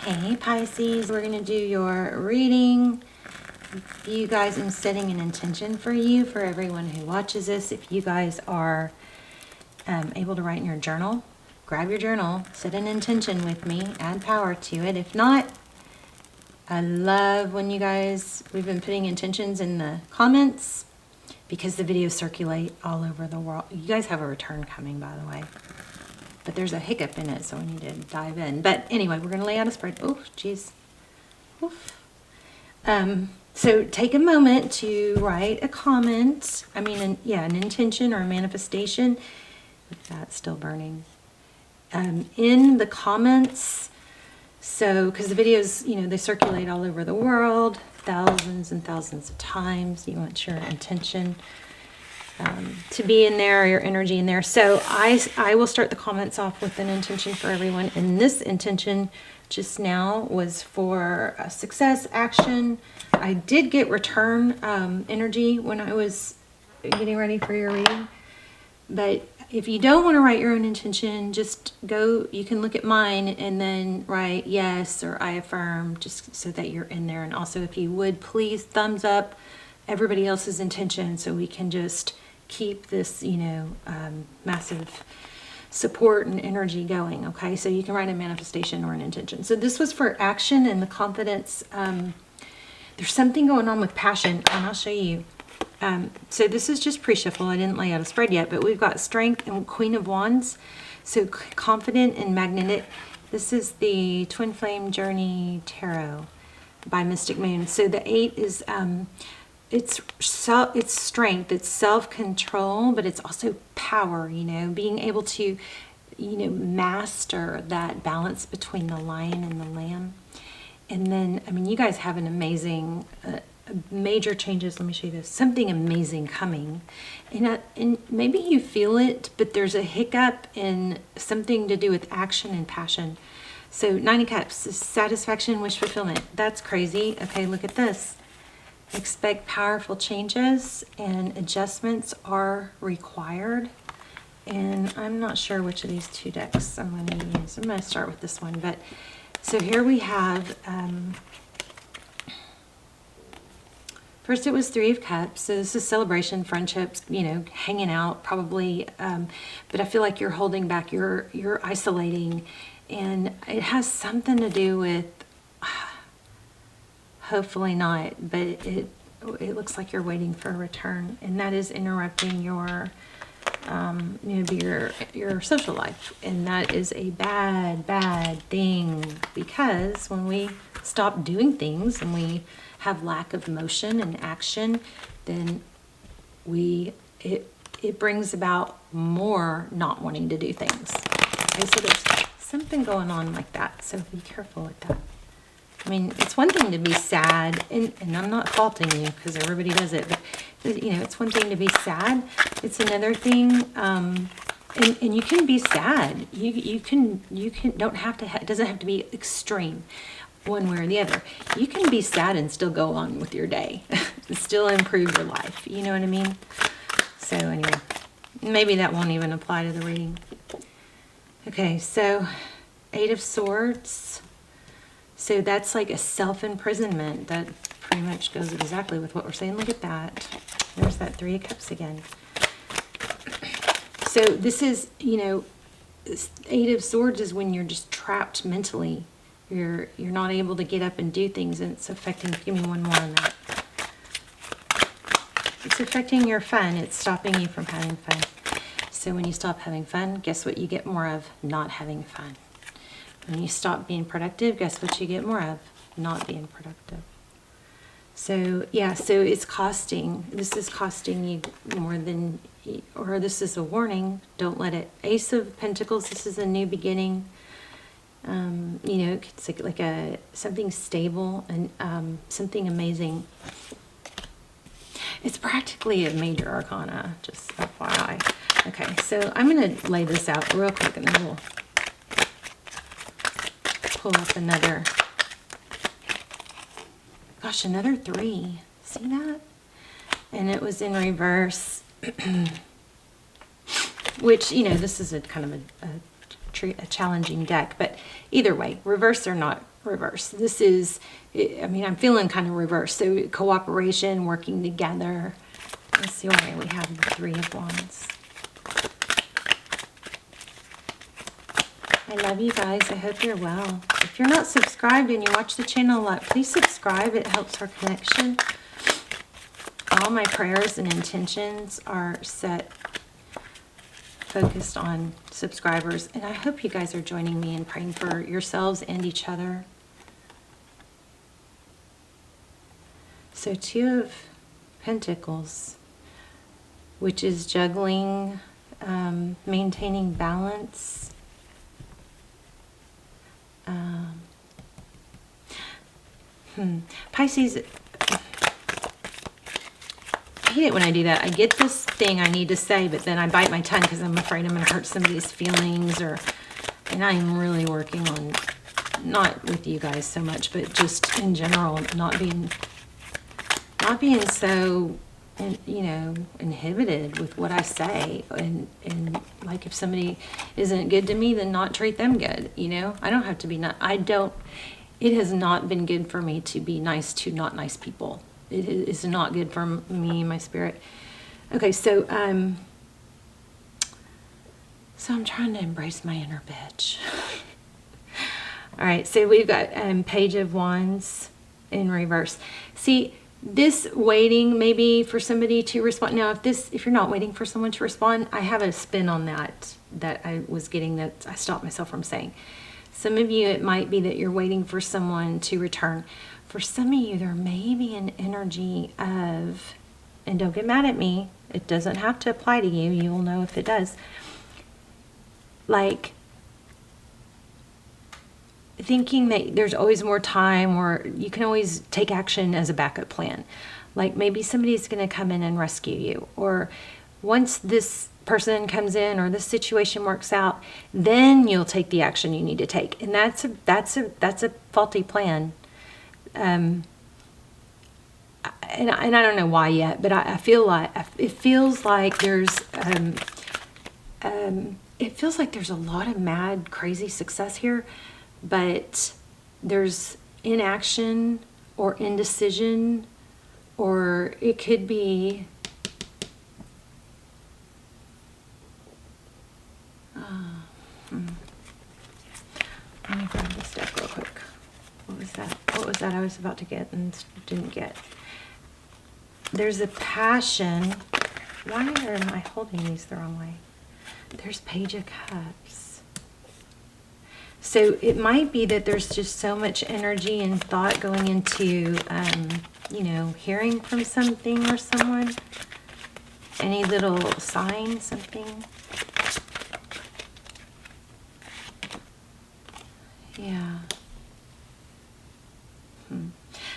Hey Pisces, we're going to do your reading. You guys, I'm setting an intention for you, for everyone who watches this. If you guys are able to write in your journal, grab your journal, set an intention with me, add power to it. If not, I love when you guys, we've been putting intentions in the comments because the videos circulate all over the world. You guys have a return coming, by the way. But there's a hiccup in it, so we need to dive in. But anyway, we're going to lay out a spread. Oh, geez. Oof. So take a moment to write a comment. I mean, an intention or a manifestation. That's still burning. In the comments. So, because the videos, they circulate all over the world, thousands and thousands of times. You want your intention to be in there, your energy in there. So I will start the comments off with an intention for everyone. And this intention just now was for success, action. I did get return energy when I was getting ready for your reading. But if you don't want to write your own intention, just go, you can look at mine and then write yes or I affirm, just so that you're in there. And also, if you would, please thumbs up everybody else's intention so we can just keep this, massive support and energy going. Okay, so you can write a manifestation or an intention. So this was for action and the confidence. There's something going on with passion, and I'll show you. So this is just pre-shuffle. I didn't lay out a spread yet, but we've got Strength and Queen of Wands. So confident and magnetic. This is the Twin Flame Journey Tarot by Mystic Moon. So the 8 is it's strength, it's self-control, but it's also power, being able to, master that balance between the lion and the lamb. And then, you guys have an amazing, major changes. Let me show you this. Something amazing coming. And maybe you feel it, but there's a hiccup in something to do with action and passion. So 9 of Cups is satisfaction, wish fulfillment. That's crazy. Okay, look at this. Expect powerful changes and adjustments are required. And I'm not sure which of these two decks I'm going to use. I'm going to start with this one. But so here we have, first it was 3 of Cups. So this is celebration, friendships, hanging out probably. But I feel like you're holding back, you're isolating. And it has something to do with, hopefully not, but it looks like you're waiting for a return, and that is interrupting your your social life, and that is a bad thing, because when we stop doing things and we have lack of motion and action, then it brings about more not wanting to do things. Okay, so there's something going on like that, so be careful with that. It's one thing to be sad, and I'm not faulting you because everybody does it, but it's one thing to be sad. It's another thing, and you can be sad. You can don't have to. It doesn't have to be extreme, one way or the other. You can be sad and still go on with your day, and still improve your life. You know what I mean? So anyway, maybe that won't even apply to the reading. Okay, so 8 of Swords. So that's like a self-imprisonment. That pretty much goes exactly with what we're saying. Look at that. There's that 3 of Cups again. So this is, 8 of Swords is when you're just trapped mentally. You're not able to get up and do things, and it's affecting, give me one more on that. It's affecting your fun. It's stopping you from having fun. So when you stop having fun, guess what you get more of? Not having fun. When you stop being productive, guess what you get more of? Not being productive. So, yeah, so it's costing. This is costing you more than, or this is a warning. Don't let it. Ace of Pentacles, this is a new beginning. It's like something stable and something amazing. It's practically a major arcana, just FYI. Okay, so I'm going to lay this out real quick, and then we'll pull up another. Gosh, another 3. See that? And it was in reverse. Which, this is a kind of a a challenging deck. But either way, reverse or not reverse, this is, I mean, I'm feeling kind of reverse. So cooperation, working together. Let's see why we have the Three of Wands. I love you guys. I hope you're well. If you're not subscribed and you watch the channel a lot, please subscribe. It helps our connection. All my prayers and intentions are set, focused on subscribers. And I hope you guys are joining me in praying for yourselves and each other. So Two of Pentacles, which is juggling, maintaining balance. Pisces, I hate it when I do that. I get this thing I need to say, but then I bite my tongue because I'm afraid I'm going to hurt somebody's feelings, and I'm really working on, not with you guys so much, but just in general, not being so, you know, inhibited with what I say, and like if somebody isn't good to me, then not treat them good. You know, I don't have to be it has not been good for me to be nice to not nice people. It is not good for me and my spirit. Okay, so I'm trying to embrace my inner bitch. All right, so we've got Page of Wands in reverse. See, this waiting maybe for somebody to respond. Now, if you're not waiting for someone to respond, I have a spin on that I was getting, that I stopped myself from saying. Some of you, it might be that you're waiting for someone to return. For some of you, there may be an energy of, and don't get mad at me, it doesn't have to apply to you. You will know if it does. Like, thinking that there's always more time, or you can always take action as a backup plan. Like maybe somebody's going to come in and rescue you, or once this person comes in or this situation works out, then you'll take the action you need to take. And that's a faulty plan. And I don't know why yet, but I feel like it feels like there's a lot of mad, crazy success here. But there's inaction or indecision, or it could be let me grab this deck real quick. What was that I was about to get and didn't get? There's a passion. Why am I holding these the wrong way? There's Page of Cups. So it might be that there's just so much energy and thought going into, you know, hearing from something or someone. Any little sign, something. Yeah.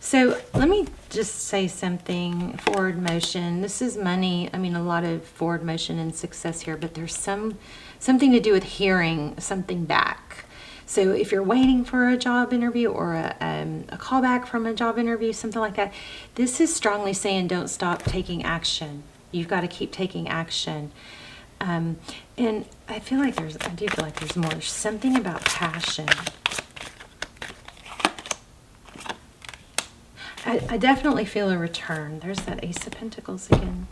So let me just say something. Forward motion. This is money. I mean, a lot of forward motion and success here, but there's something to do with hearing something back. So if you're waiting for a job interview or a callback from a job interview, something like that, this is strongly saying don't stop taking action. You've got to keep taking action. And I do feel like there's more. There's something about passion. I definitely feel a return. There's that Ace of Pentacles again.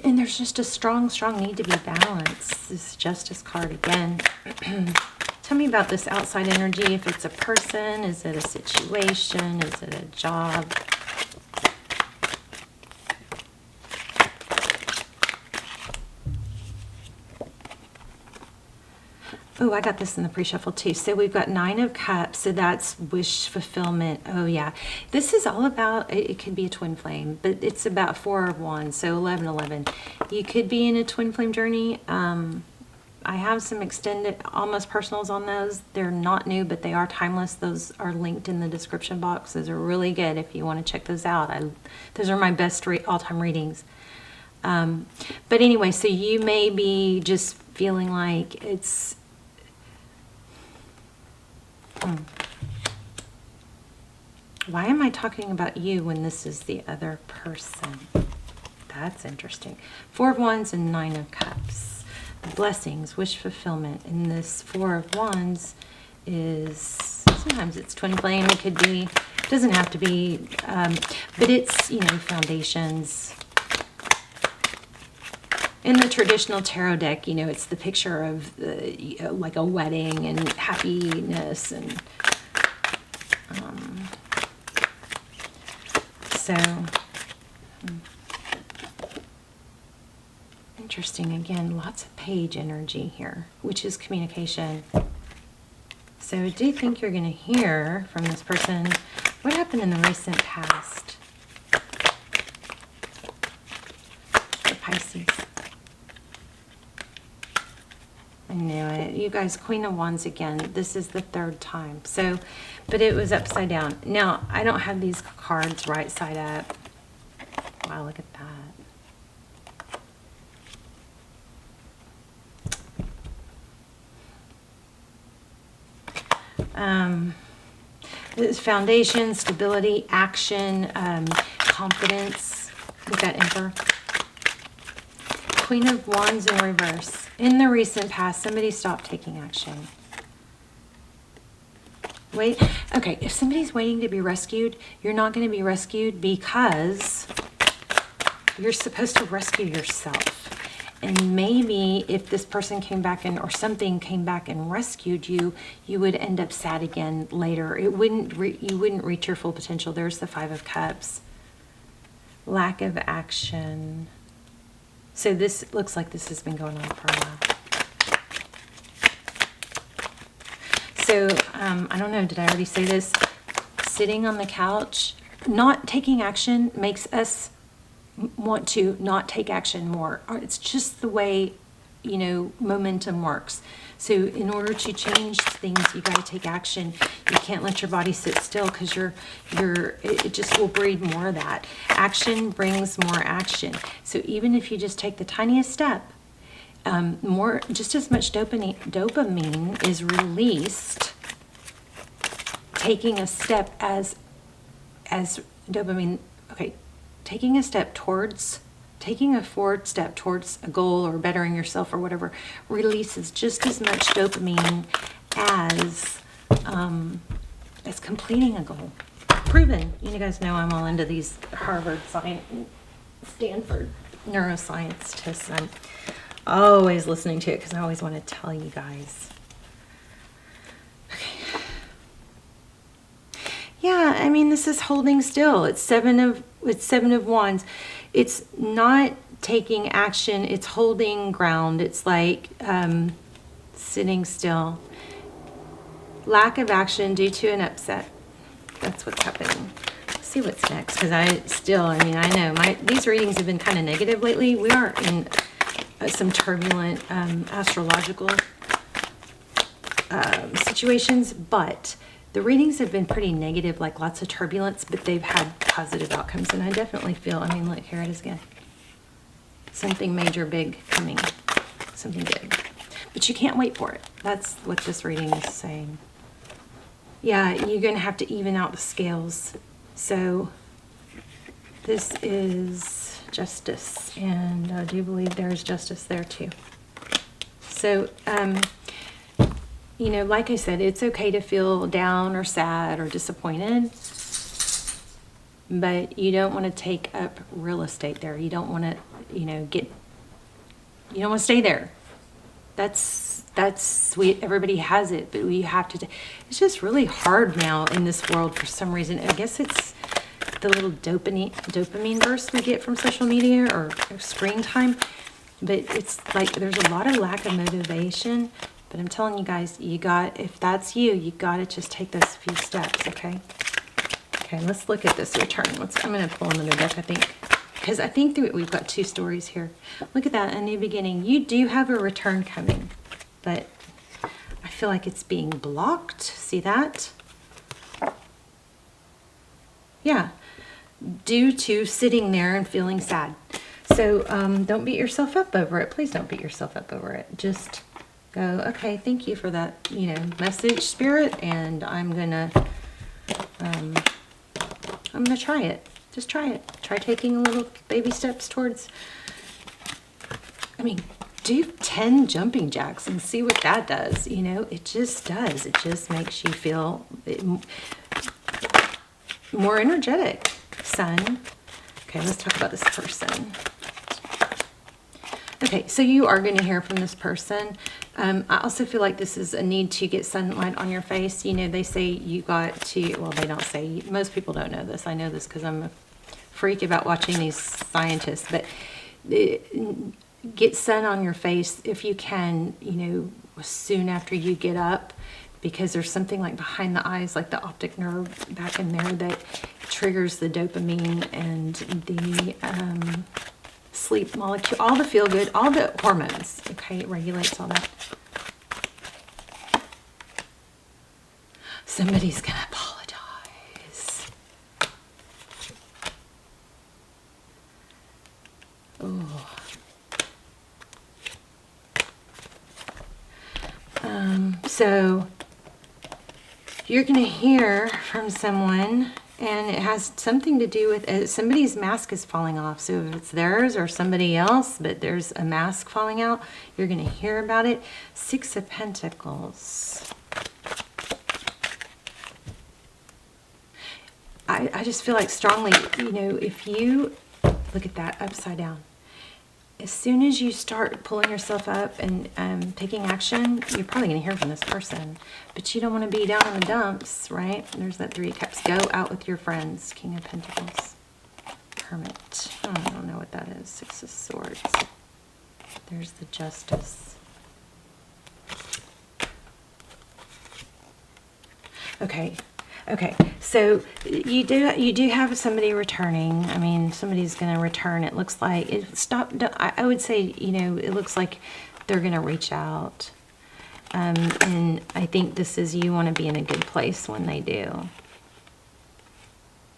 And there's just a strong need to be balanced. This Justice card again. Tell me about this outside energy. If it's a person, is it a situation? Is it a job? Oh, I got this in the pre-shuffle too. So we've got Nine of Cups. So that's wish fulfillment. Oh, yeah. This is all about, it could be a twin flame, but it's about Four of Wands. So 11. You could be in a twin flame journey. I have some extended, almost personals on those. They're not new, but they are timeless. Those are linked in the description box. Those are really good if you want to check those out. Those are my best all-time readings. But anyway, so you may be just feeling like it's... Why am I talking about you when this is the other person? That's interesting. Four of Wands and Nine of Cups. blessings, wish fulfillment. And this Four of Wands is, sometimes it's twin flame, it could be, doesn't have to be, but it's, you know, foundations. In the traditional tarot deck, you know, it's the picture of like a wedding and happiness, and so interesting. Again, lots of page energy here, which is communication. So I do think you're going to hear from this person what happened in the recent past for Pisces. I knew it. You guys, Queen of Wands again. This is the third time. So, but it was upside down. Now, I don't have these cards right side up. Wow, look at that. This foundation, stability, action, confidence with that Emperor. Queen of Wands in reverse. In the recent past, somebody stopped taking action. Wait, okay, if somebody's waiting to be rescued, you're not going to be rescued because you're supposed to rescue yourself. And maybe if this person came back or something came back and rescued you, you would end up sad again later. You wouldn't reach your full potential. There's the Five of Cups. Lack of action. So this looks like this has been going on for a while. So, I don't know, did I already say this? Sitting on the couch, not taking action makes us want to not take action more. It's just the way, you know, momentum works. So in order to change things, you got to take action. You can't let your body sit still because it just will breed more of that. Action brings more action. So even if you just take the tiniest step, just as much dopamine is released taking a step as dopamine. Okay, taking a forward step towards a goal or bettering yourself or whatever releases just as much dopamine as completing a goal. Proven. You guys know I'm all into these Harvard science, Stanford neuroscience tests. I'm always listening to it because I always want to tell you guys. Okay. Yeah, I mean, this is holding still. It's seven of Wands. It's not taking action. It's holding ground. It's like sitting still. Lack of action due to an upset. That's what's happening. Let's see what's next, because I know these readings have been kind of negative lately. We are in some turbulent astrological situations, but the readings have been pretty negative, like lots of turbulence, but they've had positive outcomes. And I definitely feel, look, here it is again. Something major, big coming. Something big. But you can't wait for it. That's what this reading is saying. Yeah, you're going to have to even out the scales. So this is justice, and I do believe there's justice there too. So, like I said, it's okay to feel down or sad or disappointed, but you don't want to take up real estate there. You don't want to, you don't want to stay there. That's sweet. Everybody has it, but we have to. It's just really hard now in this world for some reason. I guess it's the little dopamine burst we get from social media or screen time, but it's like there's a lot of lack of motivation. But I'm telling you guys, if that's you, you got to just take those few steps, okay? Okay, let's look at this return. I'm going to pull another deck, I think, because I think that we've got two stories here. Look at that, a new beginning. You do have a return coming, but I feel like it's being blocked. See that? Yeah, due to sitting there and feeling sad. So don't beat yourself up over it. Please don't beat yourself up over it. Just go, okay, thank you for that, message, spirit, and I'm gonna try it. Just try it. Try taking little baby steps towards, do 10 jumping jacks and see what that does. You know, it just does. It just makes you feel more energetic. Sun. Okay, let's talk about this person. Okay, so you are going to hear from this person. I also feel like this is a need to get sunlight on your face. You know, they say you got to, well, they don't say, most people don't know this. I know this because I'm a freak about watching these scientists, but get sun on your face if you can, you know, soon after you get up, because there's something like behind the eyes, like the optic nerve back in there, that triggers the dopamine and the sleep molecule, all the feel good, all the hormones. Okay, it regulates all that. Somebody's gonna apologize. Oh. So you're going to hear from someone, and it has something to do with somebody's mask is falling off. So if it's theirs or somebody else, but there's a mask falling out, you're going to hear about it. 6 of Pentacles. I just feel like strongly, you know, if you look at that upside down, as soon as you start pulling yourself up and taking action, you're probably going to hear from this person. But you don't want to be down in the dumps, right? There's that 3 of Cups. Go out with your friends. King of Pentacles. Hermit. Oh, I don't know what that is. 6 of Swords. There's the Justice. Okay. Okay, so you do have somebody returning. I mean, somebody's going to return. It looks like it I would say, you know, it looks like they're going to reach out, and I think this is, you want to be in a good place when they do.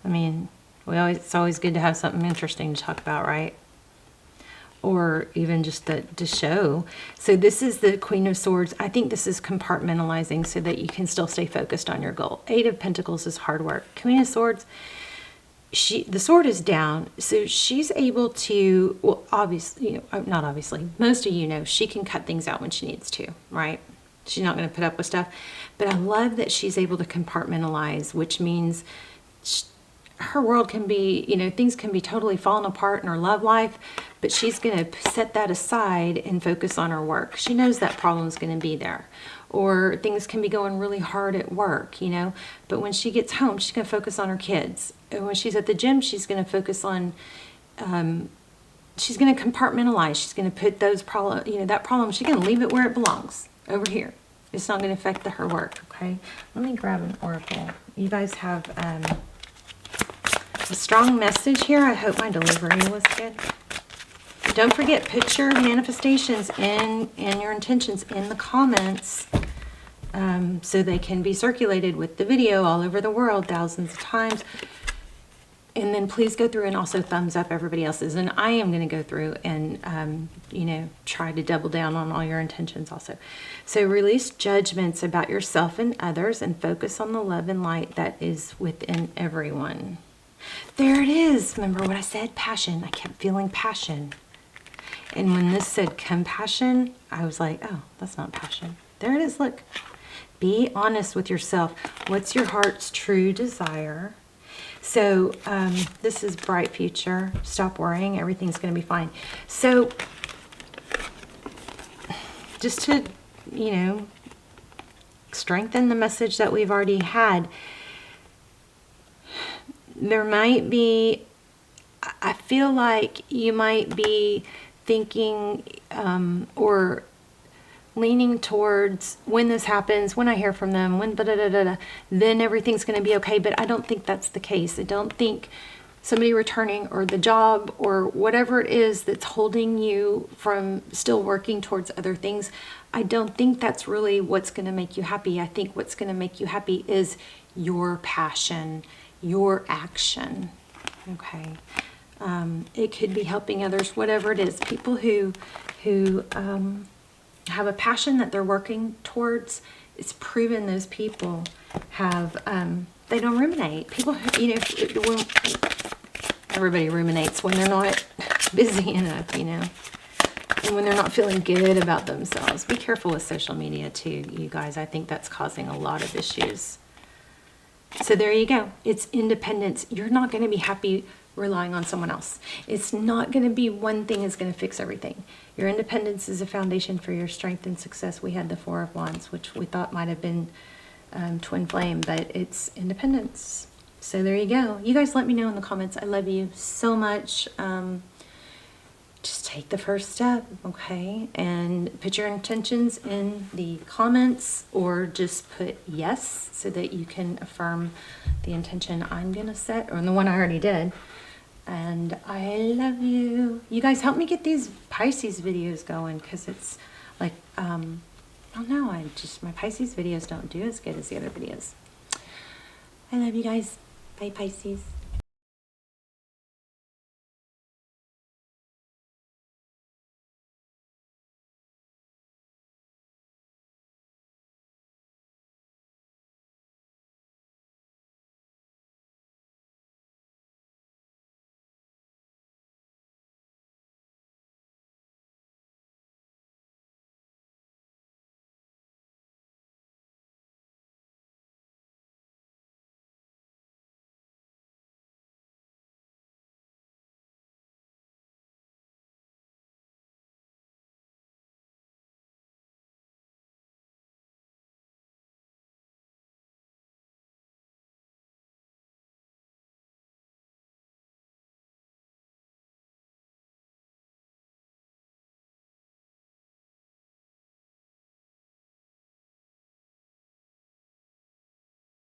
I mean, it's always good to have something interesting to talk about, right? Or even just to show. So this is the Queen of Swords. I think this is compartmentalizing so that you can still stay focused on your goal. 8 of Pentacles is hard work. Queen of Swords, the sword is down, so she's able to, well, obviously, you know, not obviously, most of you know she can cut things out when she needs to, right? She's not going to put up with stuff. But I love that she's able to compartmentalize, which means her world can be, you know, things can be totally falling apart in her love life, but she's going to set that aside and focus on her work. She knows that problem's going to be there. Or things can be going really hard at work, you know, but when she gets home, she's going to focus on her kids. And when she's at the gym, she's going to focus on, she's going to compartmentalize. She's going to put those problems, you know, that problem, she's going to leave it where it belongs, over here. It's not going to affect her work, okay? Let me grab an oracle. You guys have a strong message here. I hope my delivery was good. Don't forget, put your manifestations and your intentions in the comments, so they can be circulated with the video all over the world thousands of times. And then please go through and also thumbs up everybody else's. And I am going to go through and, you know, try to double down on all your intentions also. So release judgments about yourself and others and focus on the love and light that is within everyone. There it is. Remember what I said? Passion. I kept feeling passion. And when this said compassion, I was like, oh, that's not passion. There it is. Look. Be honest with yourself. What's your heart's true desire? So this is bright future. Stop worrying. Everything's going to be fine. So just to, you know, strengthen the message that we've already had, there might be, I feel like you might be thinking or leaning towards, when this happens, when I hear from them, when then everything's going to be okay. But I don't think that's the case. I don't think somebody returning or the job or whatever it is that's holding you from still working towards other things, I don't think that's really what's going to make you happy. I think what's going to make you happy is your passion, your action. Okay. It could be helping others, whatever it is. People who have a passion that they're working towards, it's proven those people have, they don't ruminate. People, you know, everybody ruminates when they're not busy enough, you know. And when they're not feeling good about themselves. Be careful with social media too, you guys. I think that's causing a lot of issues. So there you go. It's independence. You're not going to be happy relying on someone else. It's not going to be one thing is going to fix everything. Your independence is a foundation for your strength and success. We had the Four of Wands, which we thought might have been twin flame, but it's independence. So there you go. You guys let me know in the comments. I love you so much. Just take the first step, okay? And put your intentions in the comments, or just put yes so that you can affirm the intention I'm going to set, or the one I already did. And I love you. You guys help me get these Pisces videos going, because it's like, I don't know, my Pisces videos don't do as good as the other videos. I love you guys. Bye, Pisces.